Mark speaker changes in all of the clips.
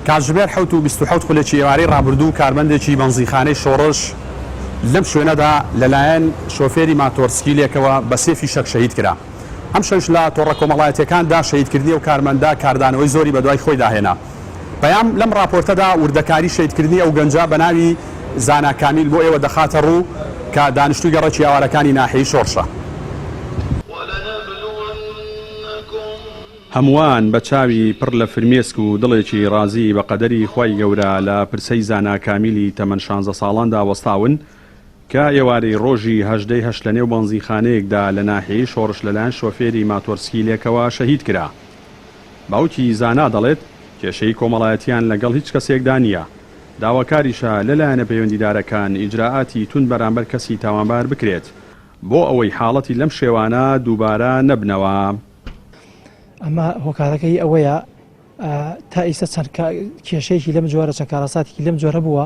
Speaker 1: کاتژمێر 27 خولێکی ئێوارەی ڕابردوو کارمەندێکی بەنزیخانەی شۆڕش لەم شوێنەدا لەلایەن شۆفێری ماتۆرسکیلێکەوە بە سێفی شەک شەهید کرا. ئەم شەش لە تۆڕە کۆمەڵایەتیەکاندا شەهیدکردنی و کارمەندە کاردانەوەی زۆری بەدوای خۆی داهێنا. بەیام لەم راپۆرتەدا وردەکاری شەهیدکردنی ئەو گەنجە بە ناوی زانا کامیل بۆ ئێوە دەخاتە ڕوو کە دانیشتووی گەڕەکی ئاوارەکانی ناحیەی شۆڕشە. هەمووان بە چاوی پڕ لە فرمێسک و دڵێکی ڕازی بە قەدەری خۆی گەورە لە پرسەی زانا کامیلی تەمەن 16 ساڵاندا وەستاون کە ئێوارەی ڕۆژی 18 لە نێو بەنزیخانەیەکدا لە ناحیەی شۆڕش لەلایەن شۆفێری ماتۆرسکیلێکەوە شەهید کرا. باوکی زانا دەڵێت کێشەی کۆمەڵایەتیان لەگەڵ هیچ کەسێکدا نییە. داواکاریشە لەلایەنە پەیوەندیدارەکان ئیجراعاتی تون بەرامبەر کەسی تاوانبار بکرێت بۆ ئەوەی حاڵەتی لەم شێوانە دووبارە نەبنەوە.
Speaker 2: ئەمە هۆکارەکەی ئەوەیە تا ئێستا چەند کێشەیەکی لەم جۆرە چەند کارەساتێکی لەم جۆرە بووە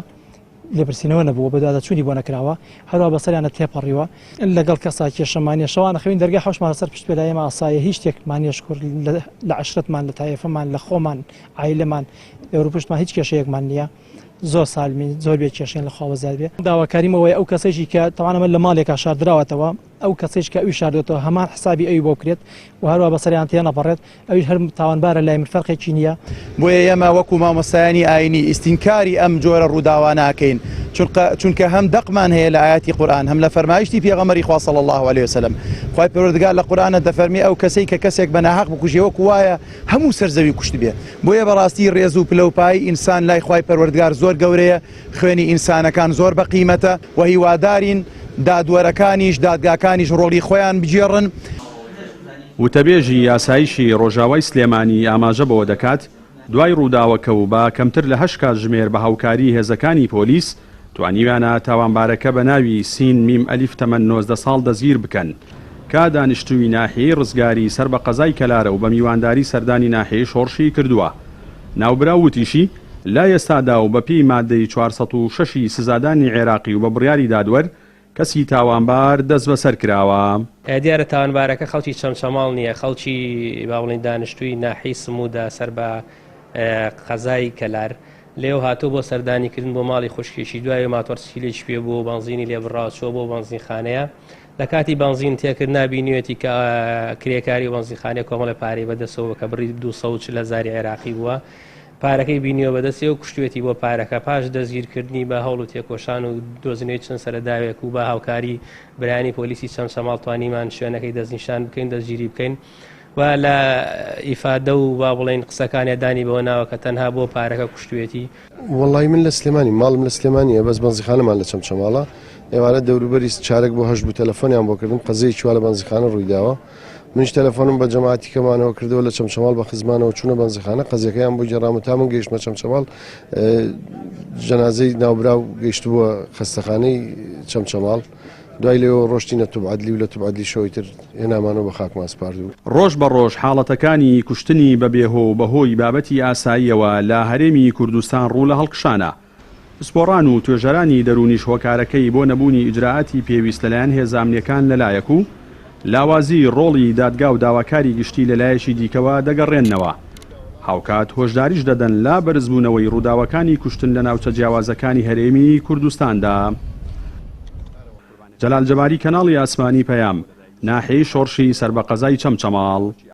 Speaker 2: لێبرسینەوە نەبووە بە دواداچوونی بۆ نەکراوە هەروە بەسەریانە تێپەڕیوە لەگەڵ کەسا کێشەمانیە شەوانە خوێن دەرگای حوشمان لەسەر پشت پێلایەمە ئاسایە هیچ شتێکمانیە شکر لە عەشرەتمان لە تایەفەمان لە خۆمان عایلەمان لەوروپشتمان هیچ کێشەیەکمان نییە. زۆر سالمین زۆر بێ کێشێن لە خۆوە زیاد بێ. داواکاریمەوەی ئەو کەسێکی کە تەوانەمە لە ماڵێکا شاردراوەتەوە ئەو کەسێک کە ئەوی شاردێتەوە هەمان حسابی ئەوی بۆ بکرێت و هەروە بەسەریان تێ نەپەڕێت ئەوی هەر تاوانبارە لای من فەرقێکی نییە.
Speaker 3: بۆیە ئێمە وەکو مامۆستایانی ئاینی ئیستینکاری ئەم جۆرە ڕووداوە ناکەین چونکە هەم دەقمان هەیە لە ئاياتی قورئان هەم لە فەرمایشتی پێغەمبەری خوا صلی الله علیه وسلم. خوای پەروەردگار لە قورئانە دەفەرمی ئەو کەسەی کە کەسێک بە ناحەق بکوژێ وەکو وایە هەموو سەرزەوی کوشت بێ. بۆیە بەڕاستی ڕێز و پلەپای ئینسان لای خوای پەروەردگار زۆر گەورەیە، خوێنی ئینسانەکان زۆر بەقیمەتە و هیوادارین دادوەرەکانیش دادگاکانیش ڕۆڵی خۆیان بجێڕن.
Speaker 1: وتەبێژی یاساییشی ڕۆژاوای سلێمانی ئاماژە بەوە دەکات دوای ڕووداوەکە و بە کەمتر لە 8 کاتژمێر بە هاوکاری هێزەکانی پۆلیس توانیویانە تاوانبارەکە بە ناوی سین میم ئەلیف تەمەن 19 ساڵ دەستگیر بکەن کە دانیشتووی ناحیەی ڕزگاری سەر بە قەزای کەلارە و بە میوانداری سەردانی ناحیەی شۆڕشی کردووە. ناوبرا وتیشی لا ئێستادا و بەپێی مادەی 406 سزادانی عێراقی و بە بڕیاری دادوەر کەسی تاوانبار دەست بەسەر کراوە.
Speaker 4: دیارە تاوانبارەکە خەڵکی چەمچەماڵ نییە، خەڵکی باوڵین دانیشتووی ناحیەی سمودا سەر بە قەزای کەلار لێو هاتوو بۆ سەردانیکردن بۆ ماڵی خوشکێکی دوای ماتۆرسکیلێکی پێ بوو بەنزینی لێ بڕاوچۆ بۆ بەنزینخانەیە لە کاتی بەنزین تێکرد نبینیوێتی کە کرێکاری بەنزینخانەیە کۆمەڵی پارەی بەدەستەوە کە بڕی 240,000 عێراقی بووە. پارەکەی بینیوە بەدەستی و کوشتێتی بۆ پارەکە پاش دەستگیرکردنی بە هەوڵ و تێکۆشان و دۆزینەوەی چەند سەرەداوێک و بە هاوکاری برانی پۆلیسی چەمچەماڵ توانیمان شوێنەکەی دەستنیشان بکەین دەستگیری بکەین و لە ئیفادە و با بڵێن قسەکانی دانی بەوە ناوە کە تەنها بۆ پارەکە کوشتێتی.
Speaker 5: وەڵی من لە سلێمانی ماڵم لە سلێمانیە بەس بەنزیخانەمان لە چەمچەماڵە ئێوارە دەوروبەری چارەک بۆ هەشت بوو تەلەفۆنیان بۆ کردم قەزەی چوار لە بەنزیخانە ڕوویداوە. منش تەلەفۆنم بە جەماعەتی کەمانەوە کردەوە لە چەمچەماڵ بە خزمانەوە چوونە بەنزیخانە قەزەکەیان بۆ گێڕام تا من گەیشتمە چەمچەماڵ جەنازەی ناوبراو گەیشتبووە خەستەخانەی چەمچەماڵ دوای لێەوە ڕۆشتینە توبعەدلی و لە توبعەدلی شەوەی تر هێنامانەوە بە خاکمان سپاردوو.
Speaker 1: ڕۆژ بە ڕۆژ حاڵەتەکانی کوشتنی بەبێهۆ بەهۆی بابەتی ئاساییەوە لە هەرێمی کوردستان ڕوو لە هەڵکشانە. سپۆڕان و توێژەرانی دەرونیش هۆکارەکەی بۆ نەبوونی ئیجراعاتی پێویست لەلایەن هێزانامنیەکان لەلایەک و لاوازی ڕۆڵی دادگا و داواکاری گشتی لەلایەکی دیکەوە دەگەڕێننەوە. هاوکات هۆشداریش دەدەن لا بەرزبوونەوەی ڕووداوەکانی کوشتن لە ناوچە جیاوازەکانی هەرێمی کوردستاندا. جەلال جەباری کەناڵی ئاسمانی پەیام ناحیەی شۆڕشی سەر بە قەزای چەمچەماڵ.